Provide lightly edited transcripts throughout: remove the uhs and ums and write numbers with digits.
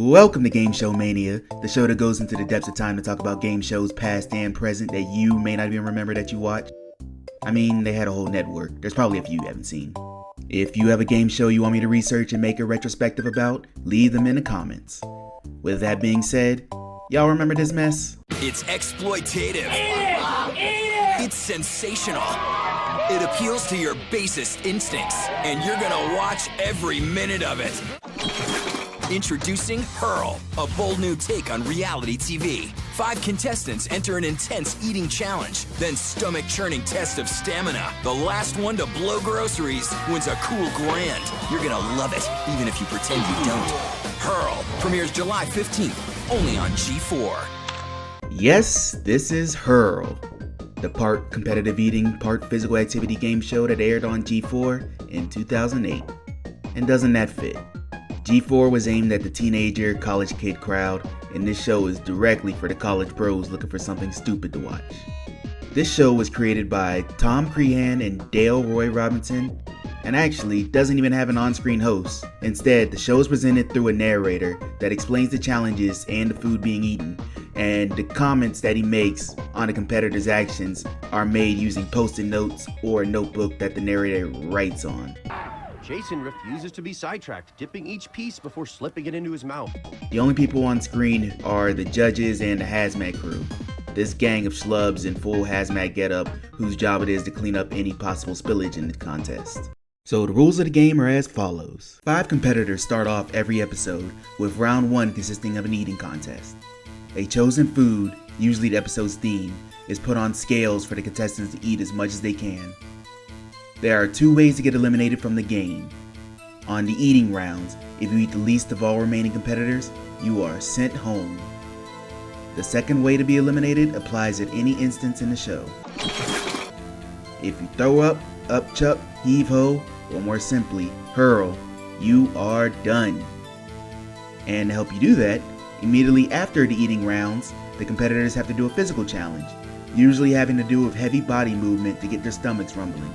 Welcome to Game Show Mania, the show that goes into the depths of time to talk about game shows past and present that you may not even remember that you watched. I mean, they had a whole network. There's probably a few you haven't seen. If you have a game show you want me to research and make a retrospective about, leave them in the comments. With that being said, y'all remember this mess? It's exploitative. It's sensational. It appeals to your basest instincts, and you're gonna watch every minute of it. Introducing Hurl, a bold new take on reality TV. 5 contestants enter an intense eating challenge, then stomach-churning test of stamina. The last one to blow groceries wins a cool grand. You're gonna love it, even if you pretend you don't. Hurl premieres July 15th, only on G4. Yes, this is Hurl, the part competitive eating, part physical activity game show that aired on G4 in 2008. And doesn't that fit? G4 was aimed at the teenager, college kid crowd, and this show is directly for the college bros looking for something stupid to watch. This show was created by Tom Crehan and Dale Roy Robinson, and actually doesn't even have an on-screen host. Instead, the show is presented through a narrator that explains the challenges and the food being eaten, and the comments that he makes on the competitor's actions are made using post-it notes or a notebook that the narrator writes on. Jason refuses to be sidetracked, dipping each piece before slipping it into his mouth. The only people on screen are the judges and the hazmat crew. This gang of schlubs in full hazmat getup whose job it is to clean up any possible spillage in the contest. So the rules of the game are as follows. 5 competitors start off every episode, with round 1 consisting of an eating contest. A chosen food, usually the episode's theme, is put on scales for the contestants to eat as much as they can. There are 2 ways to get eliminated from the game. On the eating rounds, if you eat the least of all remaining competitors, you are sent home. The second way to be eliminated applies at any instance in the show. If you throw up, upchuck, heave-ho, or more simply, hurl, you are done. And to help you do that, immediately after the eating rounds, the competitors have to do a physical challenge, usually having to do with heavy body movement to get their stomachs rumbling.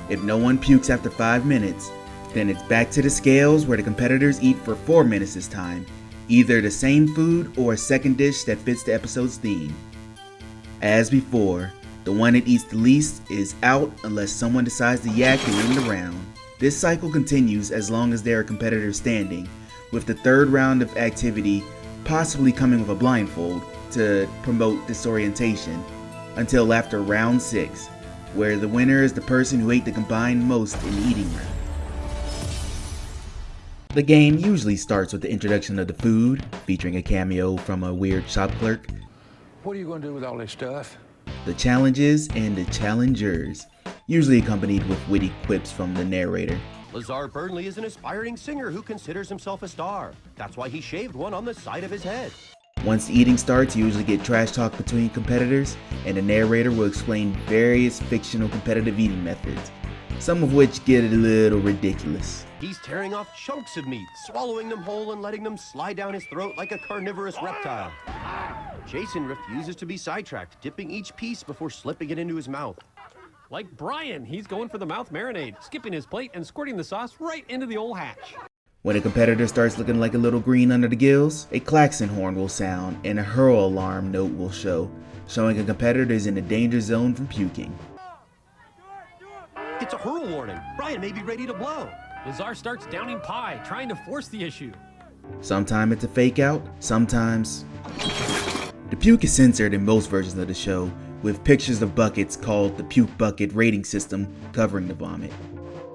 If no one pukes after 5 minutes, then it's back to the scales where the competitors eat for 4 minutes this time, either the same food or a second dish that fits the episode's theme. As before, the one that eats the least is out unless someone decides to yak and win the round. This cycle continues as long as there are competitors standing, with the third round of activity possibly coming with a blindfold to promote disorientation, until after round 6. Where the winner is the person who ate the combined most in the eating round. The game usually starts with the introduction of the food, featuring a cameo from a weird shop clerk. What are you going to do with all this stuff? The challenges and the challengers, usually accompanied with witty quips from the narrator. Lazar Burnley is an aspiring singer who considers himself a star. That's why he shaved one on the side of his head. Once the eating starts, you usually get trash talk between competitors, and the narrator will explain various fictional competitive eating methods, some of which get a little ridiculous. He's tearing off chunks of meat, swallowing them whole and letting them slide down his throat like a carnivorous reptile. Jason refuses to be sidetracked, dipping each piece before slipping it into his mouth. Like Brian, he's going for the mouth marinade, skipping his plate and squirting the sauce right into the old hatch. When a competitor starts looking like a little green under the gills, a klaxon horn will sound and a hurl alarm note will show, showing a competitor is in the danger zone from puking. It's a hurl warning. Brian may be ready to blow. Lazar starts downing pie, trying to force the issue. Sometimes it's a fake out, sometimes... The puke is censored in most versions of the show, with pictures of buckets called the puke bucket rating system covering the vomit,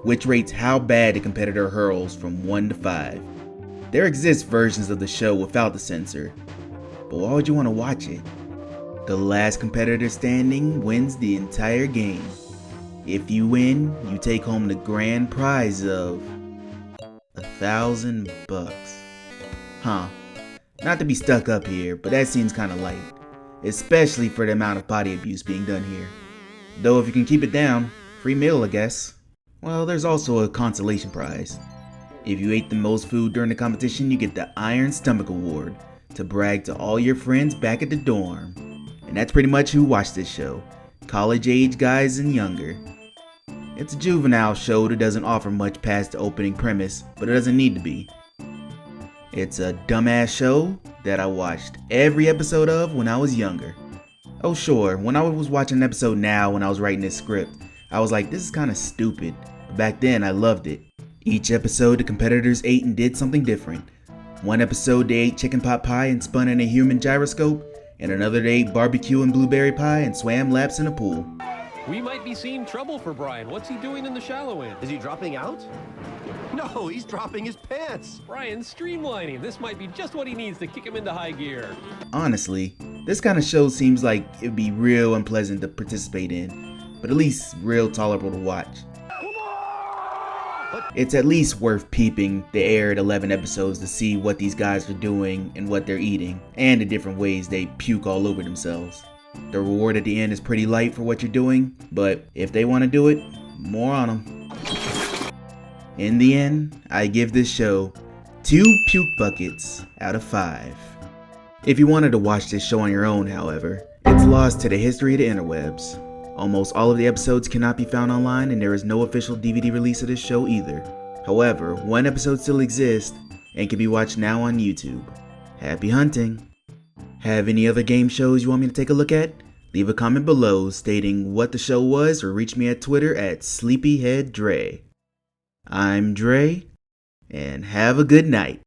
which rates how bad the competitor hurls from 1 to 5. There exist versions of the show without the censor, but why would you want to watch it? The last competitor standing wins the entire game. If you win, you take home the grand prize of $1,000. Huh. Not to be stuck up here, but that seems kinda light, especially for the amount of body abuse being done here. Though if you can keep it down, free meal I guess. Well, there's also a consolation prize. If you ate the most food during the competition, you get the Iron Stomach Award to brag to all your friends back at the dorm. And that's pretty much who watched this show. College age guys and younger. It's a juvenile show that doesn't offer much past the opening premise, but it doesn't need to be. It's a dumbass show that I watched every episode of when I was younger. Oh sure, when I was watching an episode now when I was writing this script, I was like, this is kind of stupid. But back then I loved it. Each episode the competitors ate and did something different. One episode they ate chicken pot pie and spun in a human gyroscope, and another they ate barbecue and blueberry pie and swam laps in a pool. We might be seeing trouble for Brian. What's he doing in the shallow end? Is he dropping out? No, he's dropping his pants. Brian's streamlining. This might be just what he needs to kick him into high gear. Honestly, this kind of show seems like it'd be real unpleasant to participate in, but at least real tolerable to watch. It's at least worth peeping the aired 11 episodes to see what these guys are doing and what they're eating, and the different ways they puke all over themselves. The reward at the end is pretty light for what you're doing, but if they want to do it, more on them. In the end, I give this show 2 puke buckets out of 5. If you wanted to watch this show on your own, however, it's lost to the history of the interwebs. Almost all of the episodes cannot be found online, and there is no official DVD release of this show either. However, one episode still exists and can be watched now on YouTube. Happy hunting! Have any other game shows you want me to take a look at? Leave a comment below stating what the show was, or reach me at Twitter at SleepyheadDre. I'm Dre, and have a good night.